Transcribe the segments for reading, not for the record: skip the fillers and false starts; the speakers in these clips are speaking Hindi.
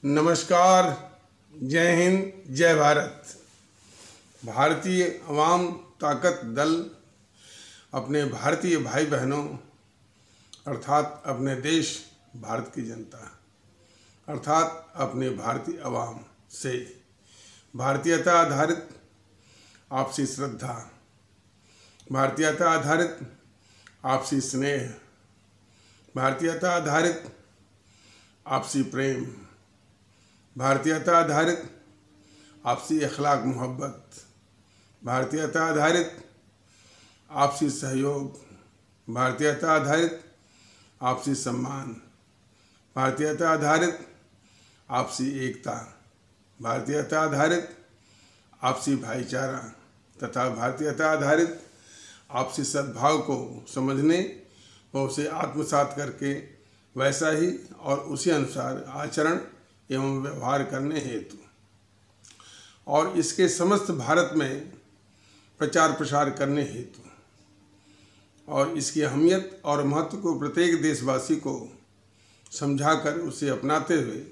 नमस्कार, जय हिंद, जय भारत। भारतीय अवाम ताकत दल अपने भारतीय भाई बहनों अर्थात अपने देश भारत की जनता अर्थात अपने भारतीय अवाम से भारतीयता आधारित आपसी श्रद्धा, भारतीयता आधारित आपसी स्नेह, भारतीयता आधारित आपसी प्रेम, भारतीयता आधारित आपसी अखलाक मोहब्बत, भारतीयता आधारित आपसी सहयोग, भारतीयता आधारित आपसी सम्मान, भारतीयता आधारित आपसी एकता, भारतीयता आधारित आपसी भाईचारा तथा भारतीयता आधारित आपसी सद्भाव को समझने व उसे आत्मसात करके वैसा ही और उसी अनुसार आचरण एवं व्यवहार करने हेतु और इसके समस्त भारत में प्रचार प्रसार करने हेतु और इसकी अहमियत और महत्व को प्रत्येक देशवासी को समझाकर उसे अपनाते हुए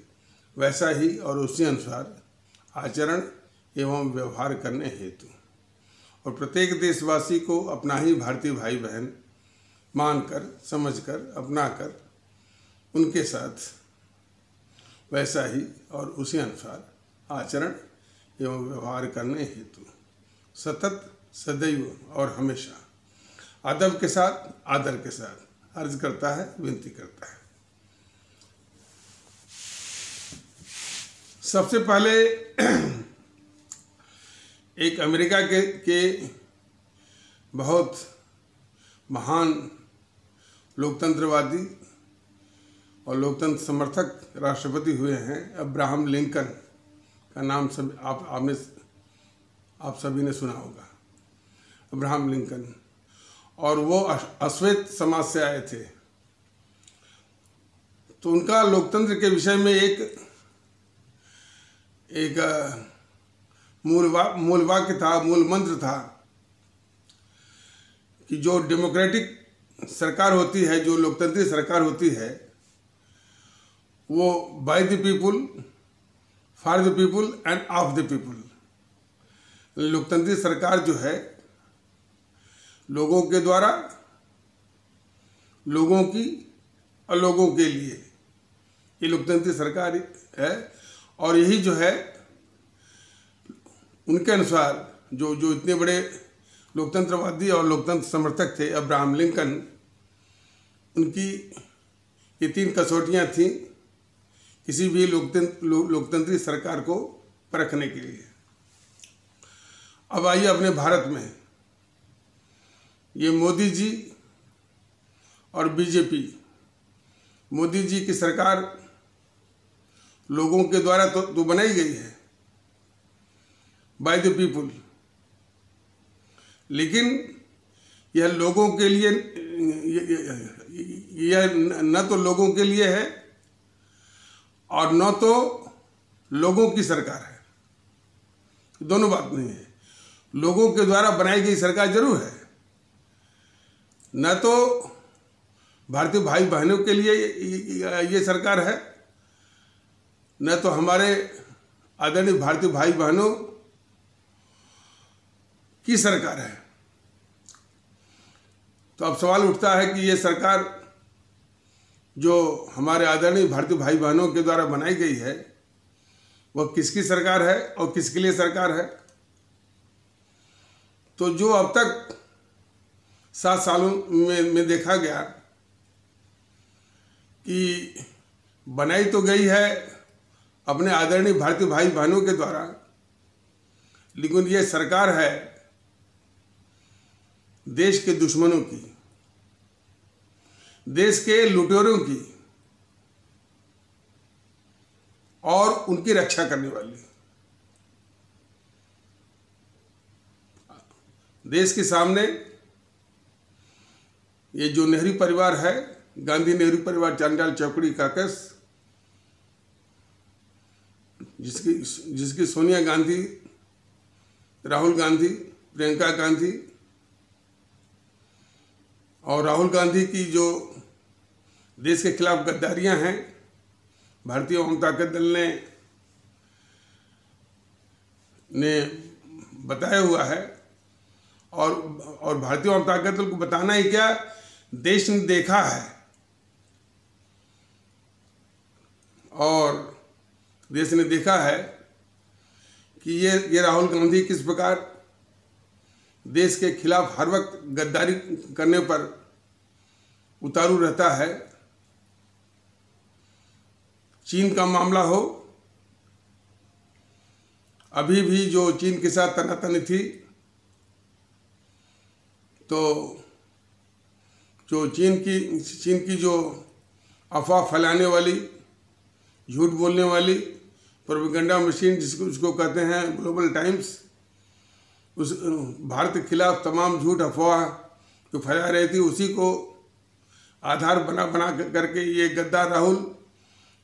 वैसा ही और उसी अनुसार आचरण एवं व्यवहार करने हेतु और प्रत्येक देशवासी को अपना ही भारतीय भाई बहन मानकर, समझकर, अपनाकर उनके साथ वैसा ही और उसी अनुसार आचरण एवं व्यवहार करने हेतु सतत, सदैव और हमेशा अदब के साथ, आदर के साथ अर्ज करता है, विनती करता है। सबसे पहले एक अमेरिका के बहुत महान लोकतंत्रवादी और लोकतंत्र समर्थक राष्ट्रपति हुए हैं अब्राहम लिंकन का नाम आप सभी ने सुना होगा, अब्राहम लिंकन। और वो अश्वेत समाज से आए थे। तो उनका लोकतंत्र के विषय में एक मूल वाक्य था, मूल मंत्र था कि जो डेमोक्रेटिक सरकार होती है, जो लोकतंत्री सरकार होती है, वो by the people, for the people and of the people. लोकतंत्री सरकार जो है लोगों के द्वारा, लोगों की और लोगों के लिए, ये लोकतंत्री सरकार है। और यही जो है उनके अनुसार जो इतने बड़े लोकतंत्रवादी और लोकतंत्र समर्थक थे अब्राहम लिंकन, उनकी ये 3 कसौटियाँ थीं किसी भी लोकतंत्री सरकार को परखने के लिए। अब आइए अपने भारत में ये मोदी जी और बीजेपी, मोदी जी की सरकार लोगों के द्वारा तो बनाई गई है, बाय द पीपुल, लेकिन यह लोगों के लिए, यह न तो लोगों के लिए है और न तो लोगों की सरकार है। दोनों बात नहीं है। लोगों के द्वारा बनाई गई सरकार जरूर है, न तो भारतीय भाई बहनों के लिए ये सरकार है, न तो हमारे आदरणीय भारतीय भाई बहनों की सरकार है। तो अब सवाल उठता है कि ये सरकार जो हमारे आदरणीय भारतीय भाई बहनों के द्वारा बनाई गई है, वह किसकी सरकार है और किसके लिए सरकार है? तो जो अब तक 7 सालों में देखा गया कि बनाई तो गई है अपने आदरणीय भारतीय भाई बहनों के द्वारा, लेकिन ये सरकार है देश के दुश्मनों की, देश के लुटेरों की और उनकी रक्षा करने वाली। देश के सामने ये जो नेहरू परिवार है, गांधी नेहरू परिवार, चांडाल चौकड़ी काकस, जिसकी सोनिया गांधी, राहुल गांधी, प्रियंका गांधी और राहुल गांधी की जो देश के खिलाफ गद्दारियां हैं भारतीय आवाम ताकत दल ने बताया हुआ है। और भारतीय आवाम ताकत दल को बताना ही क्या, देश ने देखा है और देश ने देखा है कि ये राहुल गांधी किस प्रकार देश के खिलाफ हर वक्त गद्दारी करने पर उतारू रहता है। चीन का मामला हो, अभी भी जो चीन के साथ तनातनी थी, तो जो चीन की जो अफवाह फैलाने वाली, झूठ बोलने वाली प्रोपेगेंडा मशीन जिसको कहते हैं ग्लोबल टाइम्स, उस भारत के खिलाफ तमाम झूठ अफवाह जो फैला रही थी, उसी को आधार बना करके ये गद्दार राहुल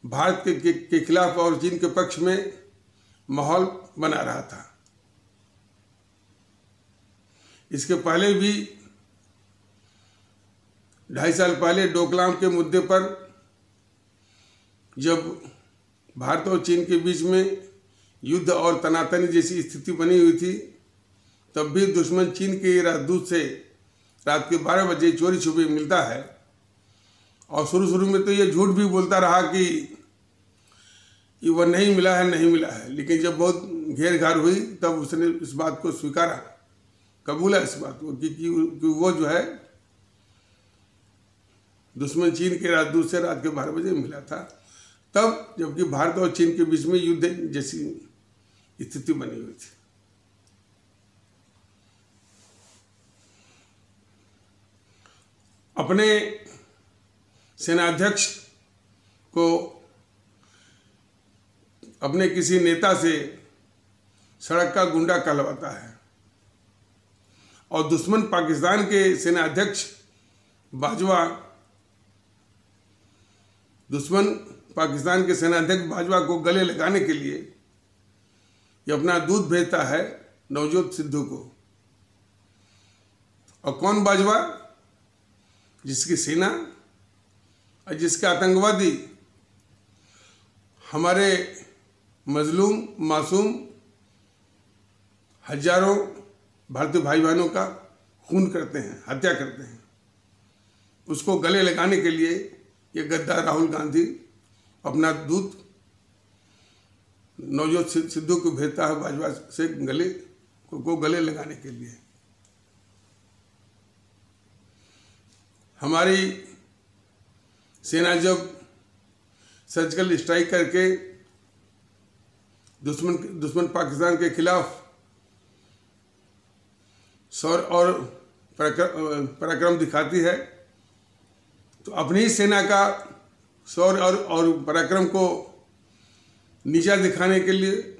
भारत के खिलाफ और चीन के पक्ष में माहौल बना रहा था। इसके पहले भी 2.5 साल पहले डोकलाम के मुद्दे पर जब भारत और चीन के बीच में युद्ध और तनातनी जैसी स्थिति बनी हुई थी, तब भी दुश्मन चीन के राजदूत से रात के 12 बजे चोरी छुपे मिलता है। और शुरू में तो ये झूठ भी बोलता रहा कि वह नहीं मिला है, लेकिन जब बहुत घेर घार हुई तब उसने इस बात को स्वीकारा, कबूला इस बात को कि वो जो है दुश्मन चीन के राजदूत से रात के 12 बजे मिला था, तब जबकि भारत और चीन के बीच में युद्ध जैसी स्थिति बनी हुई थी। अपने सेनाध्यक्ष को अपने किसी नेता से सड़क का गुंडा कहलवाता है और दुश्मन पाकिस्तान के सेनाध्यक्ष बाजवा को गले लगाने के लिए ये अपना दूत भेजता है नवजोत सिद्धू को। और कौन बाजवा? जिसकी सेना और जिसके आतंकवादी हमारे मजलूम मासूम हजारों भारतीय भाई बहनों का खून करते हैं, हत्या करते हैं, उसको गले लगाने के लिए ये गद्दार राहुल गांधी अपना दूत नवजोत सिद्धू को भेजता है बाजवा से गले लगाने के लिए। हमारी सेना जब सर्जिकल स्ट्राइक करके दुश्मन पाकिस्तान के खिलाफ शौर्य और पराक्रम दिखाती है, तो अपनी ही सेना का शौर्य और पराक्रम को नीचा दिखाने के लिए,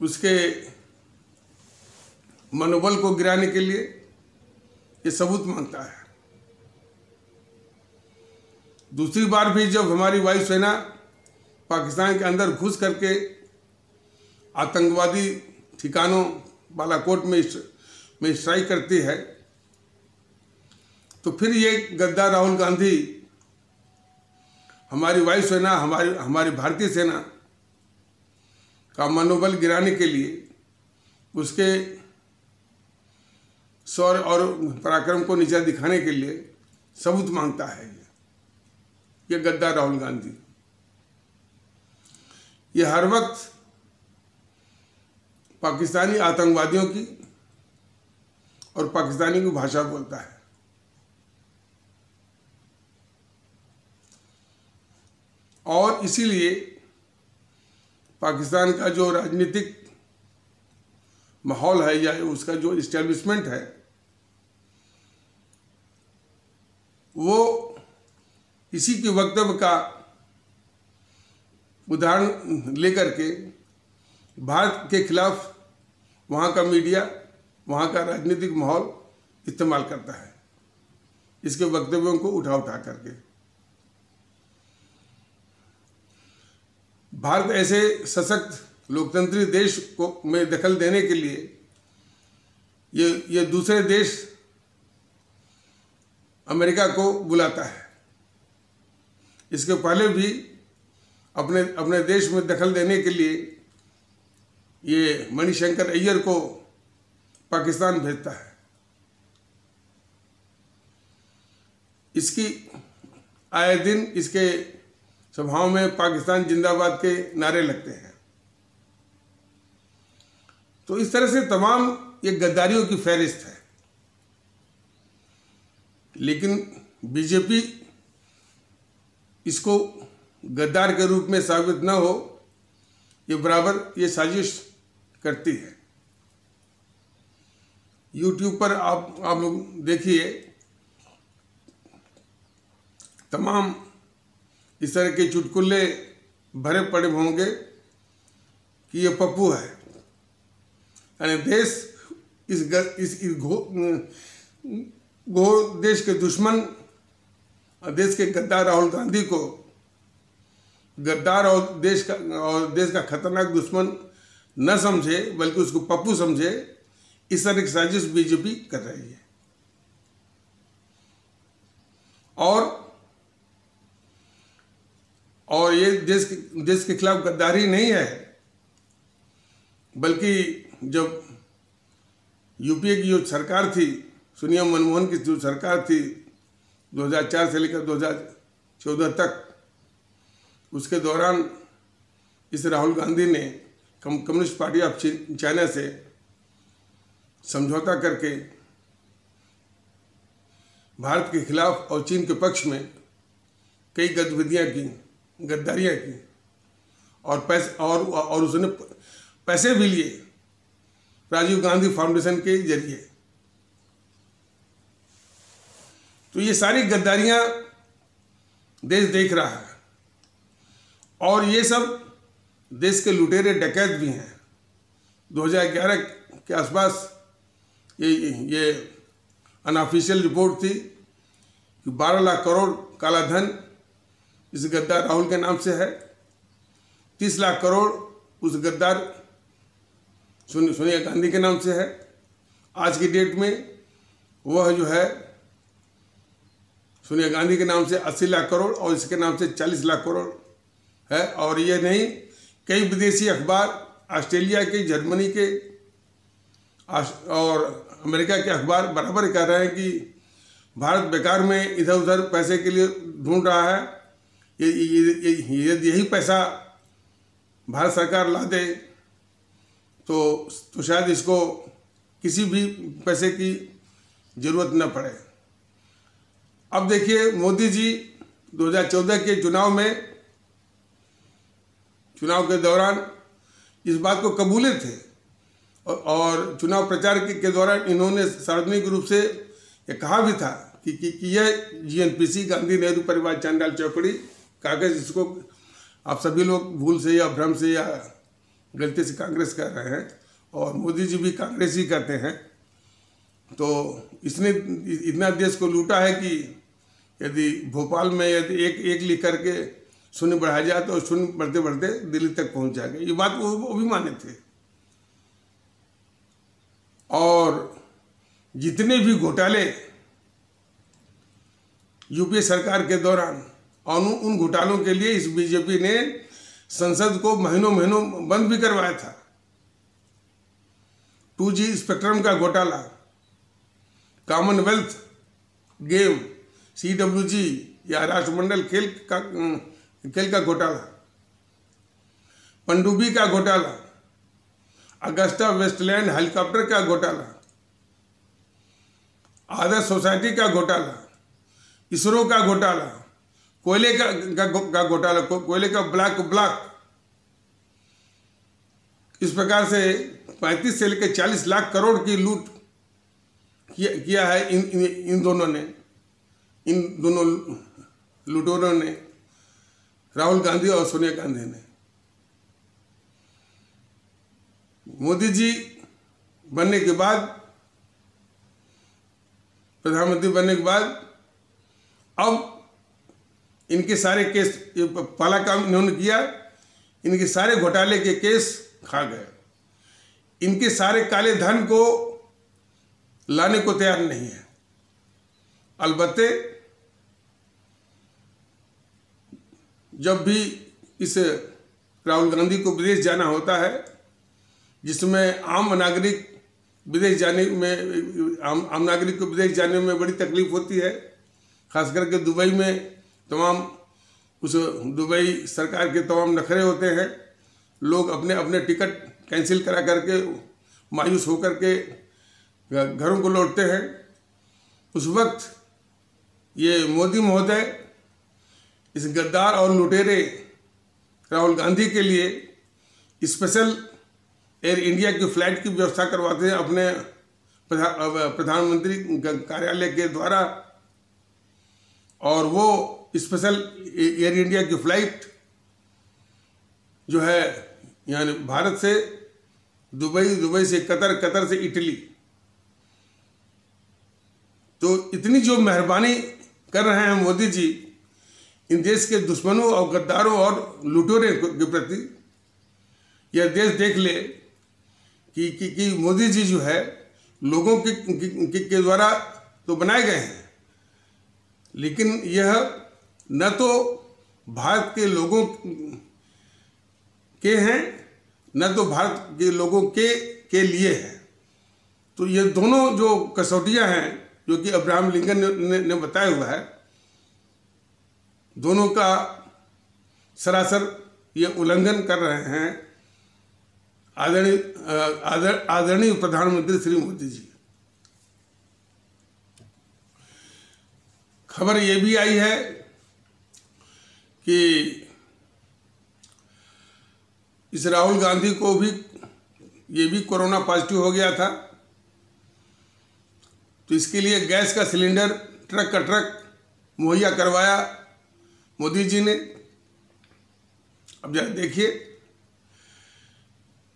उसके मनोबल को गिराने के लिए ये सबूत मांगता है। दूसरी बार भी जब हमारी वायुसेना पाकिस्तान के अंदर घुस करके आतंकवादी ठिकानों बालाकोट में स्ट्राइक करती है, तो फिर ये गद्दार राहुल गांधी हमारी वायुसेना, हमारी भारतीय सेना का मनोबल गिराने के लिए, उसके शौर्य और पराक्रम को नीचा दिखाने के लिए सबूत मांगता है ये गद्दार राहुल गांधी। ये हर वक्त पाकिस्तानी आतंकवादियों की और पाकिस्तानी की भाषा बोलता है। और इसीलिए पाकिस्तान का जो राजनीतिक माहौल है या उसका जो इस्टेब्लिशमेंट है, वो इसी के वक्तव्य का उदाहरण लेकर के भारत के खिलाफ वहाँ का मीडिया, वहाँ का राजनीतिक माहौल इस्तेमाल करता है, इसके वक्तव्यों को उठा करके। भारत ऐसे सशक्त लोकतंत्री देश को में दखल देने के लिए ये दूसरे देश अमेरिका को बुलाता है। इसके पहले भी अपने अपने देश में दखल देने के लिए ये मणिशंकर अय्यर को पाकिस्तान भेजता है। इसकी आए दिन इसके सभाओं में पाकिस्तान जिंदाबाद के नारे लगते हैं। तो इस तरह से तमाम ये गद्दारियों की फहरिस्त है। लेकिन बीजेपी इसको गद्दार के रूप में साबित न हो, ये बराबर ये साजिश करती है। यूट्यूब पर आप लोग देखिए, तमाम इस तरह के चुटकुले भरे पड़े होंगे कि ये पप्पू है, यानी देश इस घोर देश के दुश्मन और देश के गद्दार राहुल गांधी को गद्दार और देश का खतरनाक दुश्मन न समझे, बल्कि उसको पप्पू समझे। इस तरह की साजिश बीजेपी कर रही है। और ये देश के खिलाफ गद्दारी नहीं है, बल्कि जब यूपीए की जो सरकार थी, सोनिया मनमोहन की जो सरकार थी 2004 से लेकर 2014 तक, उसके दौरान इस राहुल गांधी ने कम्युनिस्ट पार्टी ऑफ चाइना से समझौता करके भारत के खिलाफ और चीन के पक्ष में कई गतिविधियां की, गद्दारियां की, और उसने पैसे भी लिए राजीव गांधी फाउंडेशन के जरिए। तो ये सारी गद्दारियां देश देख रहा है, और ये सब देश के लुटेरे डकैत भी हैं। 2011 के आसपास ये अनऑफिशियल रिपोर्ट थी कि 12 लाख करोड़ काला धन इस गद्दार राहुल के नाम से है। 30 लाख करोड़ उस गद्दार सोनिया गांधी के नाम से है। आज की डेट में वह जो है सोनिया गांधी के नाम से 80 लाख करोड़ और इसके नाम से 40 लाख करोड़ है। और ये नहीं, कई विदेशी अखबार, ऑस्ट्रेलिया के, जर्मनी के और अमेरिका के अखबार बराबर कह रहे हैं कि भारत बेकार में इधर उधर पैसे के लिए ढूंढ रहा है। यही पैसा भारत सरकार ला दे तो शायद इसको किसी भी पैसे की जरूरत न पड़े। अब देखिए, मोदी जी 2014 के चुनाव के दौरान इस बात को कबूले थे, और चुनाव प्रचार के दौरान इन्होंने सार्वजनिक रूप से ये कहा भी था कि यह जीएनपीसी, गांधी नेहरू परिवार चांडाल चौकड़ी कागज, इसको आप सभी लोग भूल से या भ्रम से या गलती से कांग्रेस कह रहे हैं, और मोदी जी भी कांग्रेस ही कहते हैं। तो इसने इतना देश को लूटा है कि यदि भोपाल में यदि एक लिख करके शून्य बढ़ाया जाए तो शून्य बढ़ते बढ़ते दिल्ली तक पहुंच जाएगा। ये बात वो भी माने थे। और जितने भी घोटाले यूपीए सरकार के दौरान, और उन घोटालों के लिए इस बीजेपी ने संसद को महीनों बंद भी करवाया था। 2G स्पेक्ट्रम का घोटाला, कॉमनवेल्थ गेम, CWG या राष्ट्रमंडल खेल का घोटाला, पनडुब्बी का घोटाला, अगस्टा वेस्टलैंड हेलीकॉप्टर का घोटाला, आदर्श सोसाइटी का घोटाला, इसरो का घोटाला, कोयले का घोटाला, कोयले का ब्लॉक, इस प्रकार से 35 से लेकर 40 लाख करोड़ की लूट किया है इन दोनों लुटेरों ने, राहुल गांधी और सोनिया गांधी ने। मोदी जी बनने के बाद, प्रधानमंत्री बनने के बाद, अब इनके सारे केस, पहला काम इन्होंने किया, इनके सारे घोटाले के केस खा गए। इनके सारे काले धन को लाने को तैयार नहीं है। अलबत्ते जब भी इस राहुल गांधी को विदेश जाना होता है, जिसमें आम नागरिक विदेश जाने में आम नागरिक को विदेश जाने में बड़ी तकलीफ होती है, खास करके दुबई में तमाम उस दुबई सरकार के तमाम नखरे होते हैं। लोग अपने अपने टिकट कैंसिल करा करके मायूस होकर के घरों को लौटते हैं। उस वक्त ये मोदी महोदय इस गद्दार और लुटेरे राहुल गांधी के लिए स्पेशल एयर इंडिया की फ्लाइट की व्यवस्था करवाते हैं अपने प्रधानमंत्री कार्यालय के द्वारा, और वो स्पेशल एयर इंडिया की फ्लाइट जो है यानी भारत से दुबई, दुबई से कतर, कतर से इटली, तो इतनी जो मेहरबानी कर रहे हैं मोदी जी इन देश के दुश्मनों और गद्दारों और लुटेरों के प्रति। यह देश देख ले कि मोदी जी जो है लोगों के द्वारा तो बनाए गए हैं, लेकिन यह न तो भारत के लोगों के हैं न तो भारत के लोगों के लिए है। तो ये दोनों जो कसौटियां हैं जो कि अब्राहम लिंकन ने बताया हुआ है, दोनों का सरासर ये उल्लंघन कर रहे हैं आदरणीय प्रधानमंत्री श्री मोदी जी। खबर ये भी आई है कि इस राहुल गांधी को भी ये भी कोरोना पॉजिटिव हो गया था, तो इसके लिए गैस का सिलेंडर ट्रक का ट्रक मुहैया करवाया मोदी जी ने। अब जरा देखिए,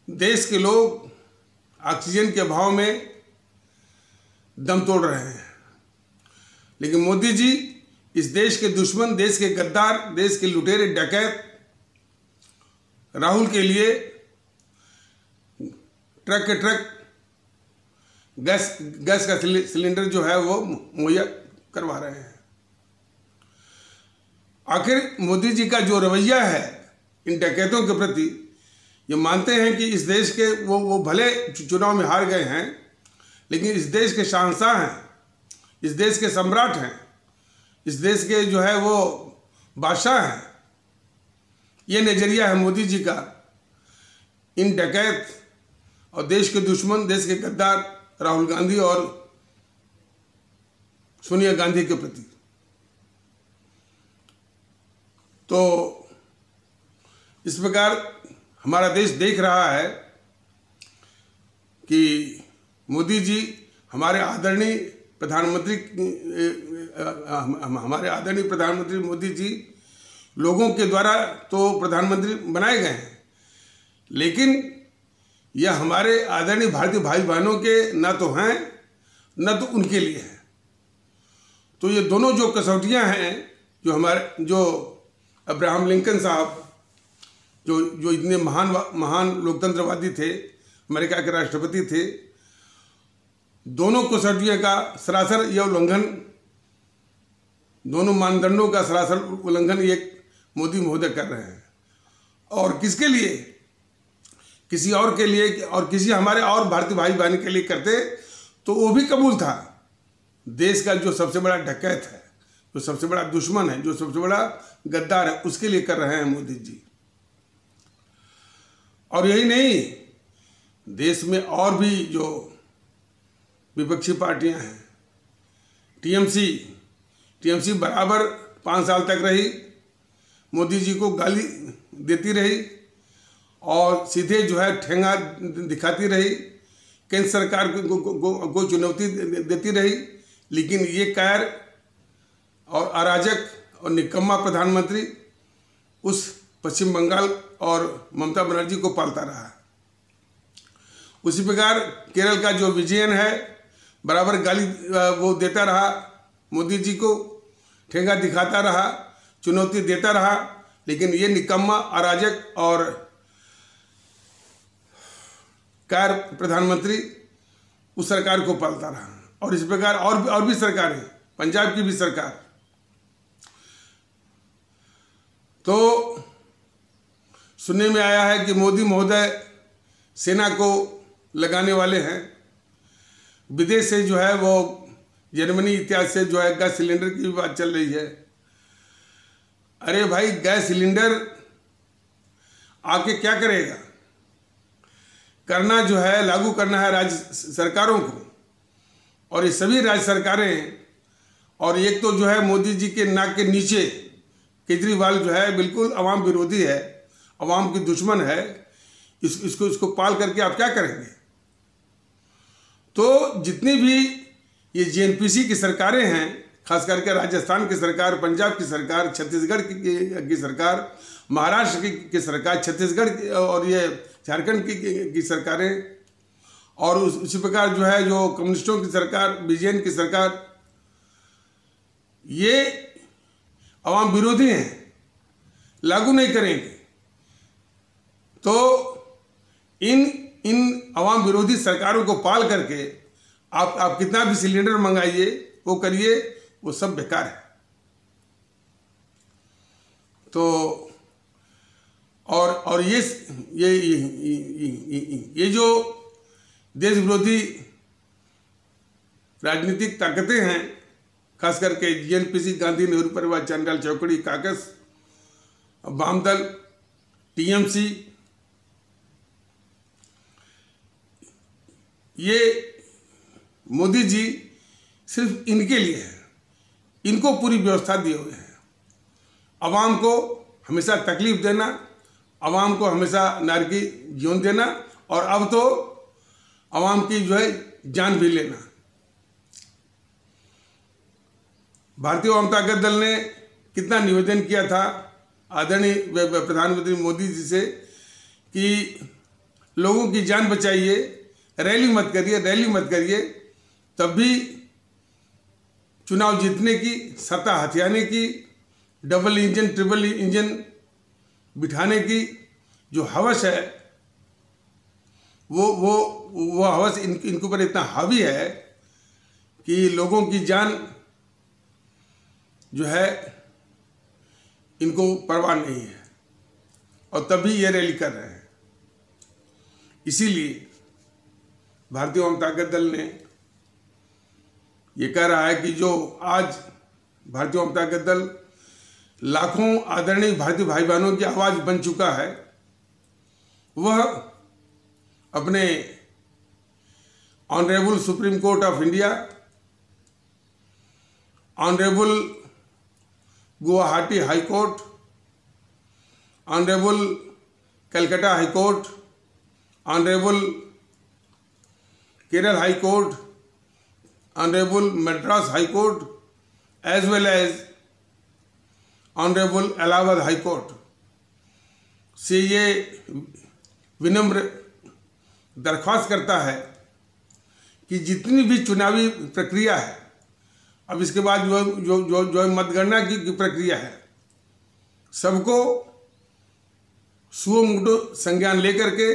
देश के लोग ऑक्सीजन के अभाव में दम तोड़ रहे हैं, लेकिन मोदी जी इस देश के दुश्मन, देश के गद्दार, देश के लुटेरे डकैत राहुल के लिए ट्रक के ट्रक गैस का सिलेंडर जो है वो मुहैया करवा रहे हैं। आखिर मोदी जी का जो रवैया है इन डकैतों के प्रति, ये मानते हैं कि इस देश के वो भले चुनाव में हार गए हैं, लेकिन इस देश के शहंशाह हैं, इस देश के सम्राट हैं, इस देश के जो है वो बादशाह हैं। ये नज़रिया है मोदी जी का इन डकैत और देश के दुश्मन, देश के गद्दार राहुल गांधी और सोनिया गांधी के प्रति। तो इस प्रकार हमारा देश देख रहा है कि मोदी जी हमारे आदरणीय प्रधानमंत्री मोदी जी लोगों के द्वारा तो प्रधानमंत्री बनाए गए हैं, लेकिन यह हमारे आदरणीय भारतीय भाई बहनों के न तो हैं न तो उनके लिए हैं। तो ये दोनों जो कसौटियां हैं, जो अब्राहम लिंकन साहब जो इतने महान लोकतंत्रवादी थे, अमेरिका के राष्ट्रपति थे, दोनों कसौटियों का सरासर यह उल्लंघन, दोनों मानदंडों का सरासर उल्लंघन ये मोदी महोदय कर रहे हैं। और किसके लिए? किसी और के लिए और किसी हमारे और भारतीय भाई बहन के लिए करते तो वो भी कबूल था। देश का जो सबसे बड़ा डकैत है, जो सबसे बड़ा दुश्मन है, जो सबसे बड़ा गद्दार है, उसके लिए कर रहे हैं मोदी जी। और यही नहीं, देश में और भी जो विपक्षी पार्टियां हैं, टीएमसी बराबर 5 साल तक रही, मोदी जी को गाली देती रही और सीधे जो है ठेंगा दिखाती रही, केंद्र सरकार को चुनौती देती रही। लेकिन ये कायर और अराजक और निकम्मा प्रधानमंत्री उस पश्चिम बंगाल और ममता बनर्जी को पालता रहा। उसी प्रकार केरल का जो विजयन है, बराबर गाली वो देता रहा, मोदी जी को ठेंगा दिखाता रहा, चुनौती देता रहा, लेकिन ये निकम्मा अराजक और कार प्रधानमंत्री उस सरकार को पालता रहा। और इस प्रकार और भी सरकारें, पंजाब की भी सरकार। तो सुनने में आया है कि मोदी महोदय सेना को लगाने वाले हैं। विदेश से जो है वो जर्मनी इत्यादि से जो है गैस सिलेंडर की भी बात चल रही है। अरे भाई, गैस सिलेंडर आके क्या करेगा? करना जो है, लागू करना है राज्य सरकारों को, और ये सभी राज्य सरकारें, और एक तो जो है मोदी जी के नाक के नीचे केजरीवाल जो है बिल्कुल अवाम विरोधी है, अवाम की दुश्मन है। इसको पाल करके आप क्या करेंगे? तो जितनी भी ये जेएनपीसी की सरकारें हैं, खास करके राजस्थान की सरकार, पंजाब की सरकार, छत्तीसगढ़ की सरकार, महाराष्ट्र की सरकार, छत्तीसगढ़ और ये झारखंड की सरकारें, और उसी प्रकार जो है जो कम्युनिस्टों की सरकार, बीजेपी की सरकार, ये अवाम विरोधी हैं, लागू नहीं करेंगे। तो इन अवाम विरोधी सरकारों को पाल करके आप कितना भी सिलेंडर मंगाइए, वो करिए, वो सब बेकार है। तो और ये जो देश विरोधी राजनीतिक ताकतें हैं, खास करके जेएनपीसी, गांधी नेहरू परिवार, चंडाल चौकड़ी, काकस, वामदल, टीएमसी, ये मोदी जी सिर्फ इनके लिए है, इनको पूरी व्यवस्था दिए हुए हैं। अवाम को हमेशा तकलीफ देना, अवाम को हमेशा नारकी जीवन देना, और अब तो अवाम की जो है जान भी लेना। भारतीय जनता दल ने कितना निवेदन किया था आदरणीय प्रधानमंत्री मोदी जी से कि लोगों की जान बचाइए, रैली मत करिए, रैली मत करिए। तब भी चुनाव जीतने की, सत्ता हथियाने की, डबल इंजन, ट्रिपल इंजन बिठाने की जो हवस है, वो हवस इनके ऊपर इतना हावी है कि लोगों की जान जो है इनको परवाह नहीं है, और तभी ये रैली कर रहे हैं। इसीलिए भारतीय जनता दल ने ये कह रहा है कि जो आज भारतीय जनता दल लाखों आदरणीय भारतीय भाई बहनों की आवाज बन चुका है, वह अपने honourable supreme court of India, honourable Guwahati high court, honourable Calcutta high court, honourable Kerala high court, honourable Madras high court, as well as honourable Allahabad high court से ये विनम्र दरख्वास्त करता है कि जितनी भी चुनावी प्रक्रिया है, अब इसके बाद जो मतगणना की प्रक्रिया है, सबको सुओ मोटो संज्ञान लेकर के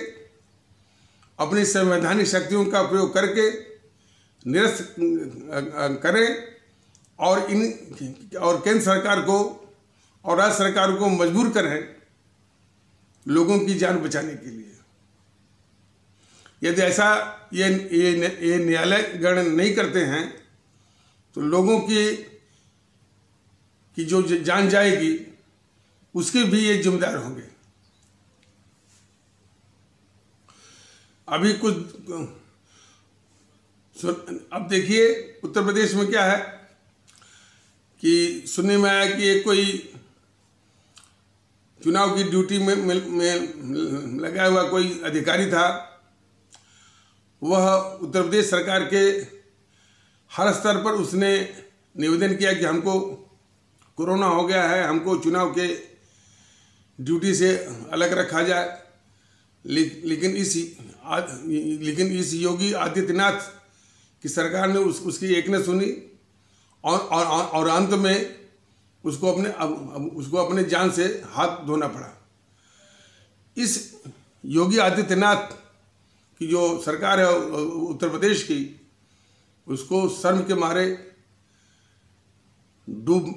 अपनी संवैधानिक शक्तियों का प्रयोग करके निरस्त करें, और केंद्र सरकार को और राज्य सरकार को मजबूर करें लोगों की जान बचाने के लिए। यदि ऐसा ये न्यायालय गण नहीं करते हैं तो लोगों की जो जान जाएगी उसके भी ये जिम्मेदार होंगे। अभी कुछ अब देखिए उत्तर प्रदेश में क्या है कि सुनने में आया कि एक कोई चुनाव की ड्यूटी में लगा हुआ कोई अधिकारी था, वह उत्तर प्रदेश सरकार के हर स्तर पर उसने निवेदन किया कि हमको कोरोना हो गया है, हमको चुनाव के ड्यूटी से अलग रखा जाए। लेकिन इस योगी आदित्यनाथ की सरकार ने उसकी एक न सुनी, और अंत में उसको अपने जान से हाथ धोना पड़ा। इस योगी आदित्यनाथ की जो सरकार है उत्तर प्रदेश की, उसको शर्म के मारे डूब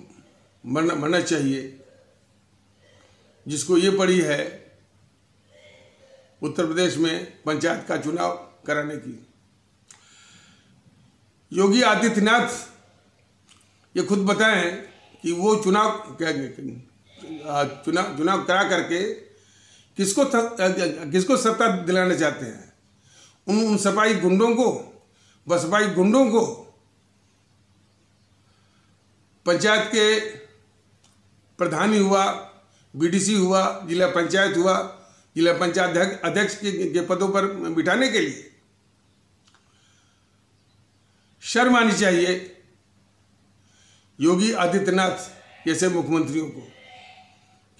मरना चाहिए। जिसको ये पड़ी है उत्तर प्रदेश में पंचायत का चुनाव कराने की। योगी आदित्यनाथ ये खुद बताएं कि वो चुनाव करा करके किसको सत्ता दिलाना चाहते हैं। उन सपाई गुंडों को, बसपाई गुंडों को पंचायत के प्रधानी हुआ, बीडीसी हुआ, जिला पंचायत हुआ, जिला पंचायत अध्यक्ष के पदों पर बिठाने के लिए शर्म आनी चाहिए योगी आदित्यनाथ जैसे मुख्यमंत्रियों को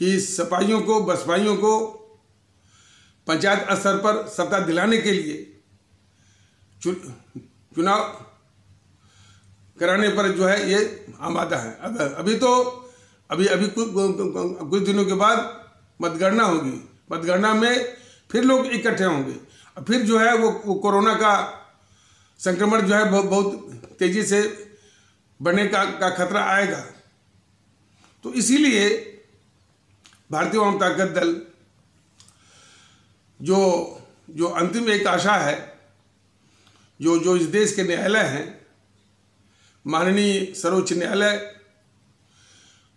कि सपाइयों को, बसपाइयों को पंचायत स्तर पर सत्ता दिलाने के लिए चुनाव कराने पर जो है ये आमादा है। अभी कुछ दिनों के बाद मतगणना होगी। मतगणना में फिर लोग इकट्ठे होंगे और फिर जो है वो कोरोना का संक्रमण जो है बहुत तेजी से बढ़ने का खतरा आएगा। तो इसीलिए भारतीय वाम ताकत दल जो अंतिम एक आशा है, जो इस देश के न्यायालय हैं, माननीय सर्वोच्च न्यायालय,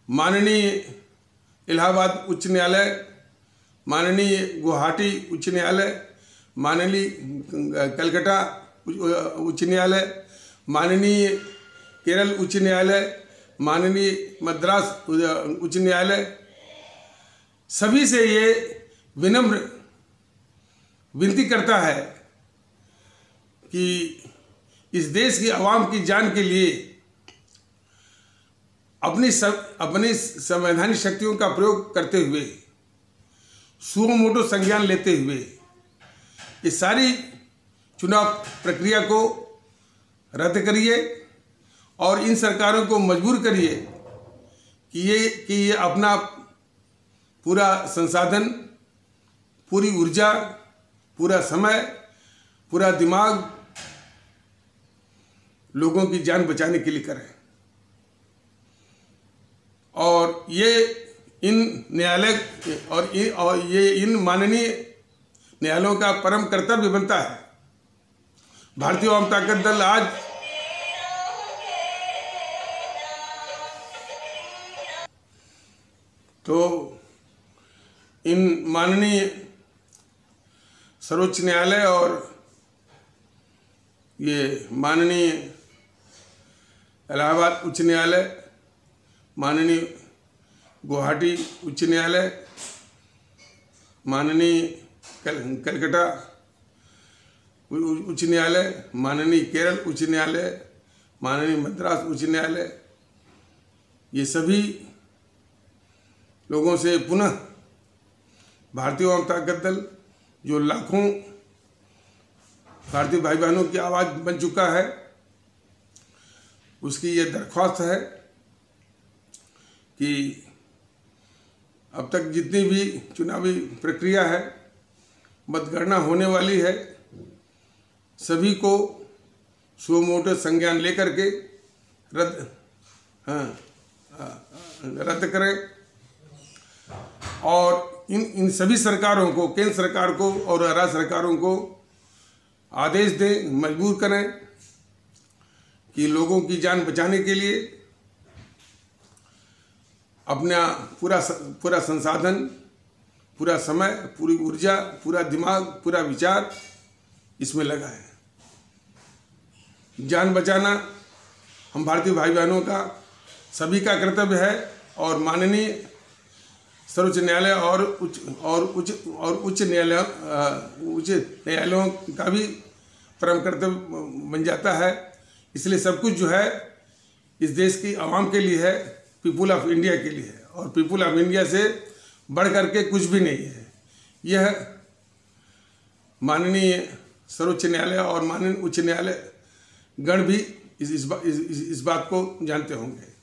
माननीय इलाहाबाद उच्च न्यायालय, माननीय गुवाहाटी उच्च न्यायालय, माननीय कलकत्ता उच्च न्यायालय, माननीय केरल उच्च न्यायालय, माननीय मद्रास उच्च न्यायालय, सभी से ये विनम्र विनती करता है कि इस देश की आवाम की जान के लिए अपनी संवैधानिक शक्तियों का प्रयोग करते हुए, सुओ मोटो संज्ञान लेते हुए इस सारी चुनाव प्रक्रिया को रद्द करिए और इन सरकारों को मजबूर करिए कि ये अपना पूरा संसाधन, पूरी ऊर्जा, पूरा समय, पूरा दिमाग लोगों की जान बचाने के लिए करें। और ये इन न्यायालय और ये इन माननीय न्यायालयों का परम कर्तव्य बनता है। भारतीय वाम ताकत दल आज तो इन माननीय सर्वोच्च न्यायालय और ये माननीय इलाहाबाद उच्च न्यायालय, माननीय गुवाहाटी उच्च न्यायालय, माननीय कलकत्ता उच्च न्यायालय, माननीय केरल उच्च न्यायालय, माननीय मद्रास उच्च न्यायालय, ये सभी लोगों से पुनः भारतीय वाम ताकत दल जो लाखों भारतीय भाई बहनों की आवाज़ बन चुका है, उसकी ये दरख्वास्त है कि अब तक जितनी भी चुनावी प्रक्रिया है, मतगणना होने वाली है, सभी को सुओ मोटो संज्ञान लेकर के रद्द करें और इन सभी सरकारों को, केंद्र सरकार को और राज्य सरकारों को आदेश दें, मजबूर करें कि लोगों की जान बचाने के लिए अपना पूरा संसाधन, पूरा समय, पूरी ऊर्जा, पूरा दिमाग, पूरा विचार इसमें लगाएं। जान बचाना हम भारतीय भाई बहनों का सभी का कर्तव्य है और माननीय सर्वोच्च न्यायालय और उच्च न्यायालयों का भी परम कर्तव्य बन जाता है। इसलिए सब कुछ जो है इस देश की आवाम के लिए है, पीपुल ऑफ इंडिया के लिए है और पीपुल ऑफ इंडिया से बढ़ करके कुछ भी नहीं है। यह माननीय सर्वोच्च न्यायालय और माननीय उच्च न्यायालय गण भी इस बात को जानते होंगे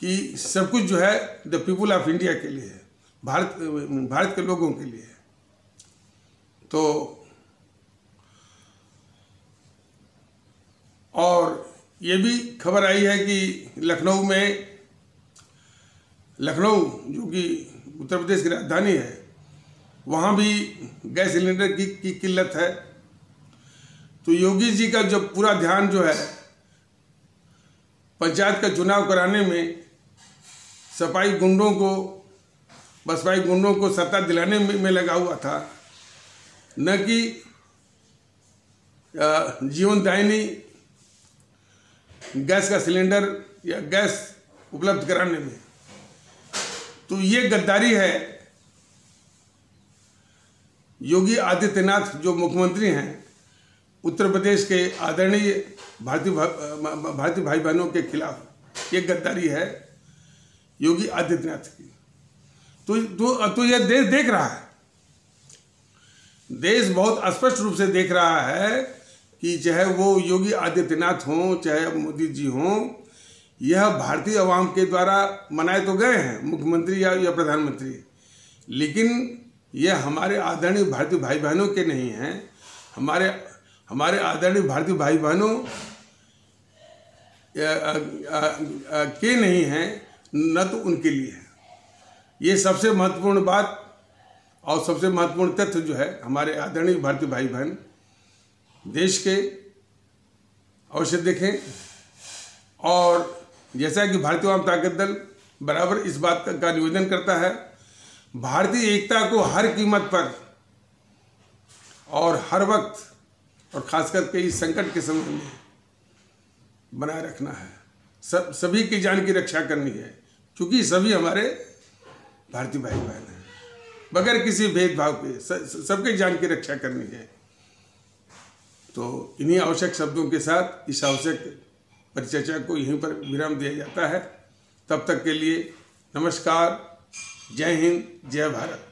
कि सब कुछ जो है द पीपुल ऑफ इंडिया के लिए है, भारत के लोगों के लिए है। तो और ये भी खबर आई है कि लखनऊ जो कि उत्तर प्रदेश की राजधानी है, वहाँ भी गैस सिलेंडर की किल्लत है। तो योगी जी का जब पूरा ध्यान जो है पंचायत का चुनाव कराने में सपाई गुंडों को, बसपाई गुंडों को सत्ता दिलाने में लगा हुआ था, न कि जीवनदायिनी गैस का सिलेंडर या गैस उपलब्ध कराने में। तो ये गद्दारी है। योगी आदित्यनाथ जो मुख्यमंत्री हैं उत्तर प्रदेश के आदरणीय भारतीय भाई बहनों के खिलाफ ये गद्दारी है योगी आदित्यनाथ की। तो यह देश देख रहा है, देश बहुत स्पष्ट रूप से देख रहा है कि चाहे वो योगी आदित्यनाथ हों चाहे मोदी जी हों, यह भारतीय आवाम के द्वारा मनाए तो गए हैं मुख्यमंत्री या प्रधानमंत्री, लेकिन यह हमारे आदरणीय भारतीय भाई बहनों के नहीं हैं। हमारे आदरणीय भारतीय भाई बहनों के नहीं हैं, न तो उनके लिए है। ये सबसे महत्वपूर्ण बात और सबसे महत्वपूर्ण तथ्य जो है, हमारे आदरणीय भारतीय भाई बहन देश के अवश्य देखें। और जैसा कि भारतीय आवाम ताकत दल बराबर इस बात का निवेदन करता है, भारतीय एकता को हर कीमत पर और हर वक्त और खास करके इस संकट के समय में बनाए रखना है। सभी की जान की रक्षा करनी है, क्योंकि सभी हमारे भारतीय भाई बहन हैं, बगैर किसी भेदभाव के सबके जान की रक्षा करनी है। तो इन्हीं आवश्यक शब्दों के साथ इस आवश्यक परिचर्चा को यहीं पर विराम दिया जाता है। तब तक के लिए नमस्कार, जय हिंद, जय भारत।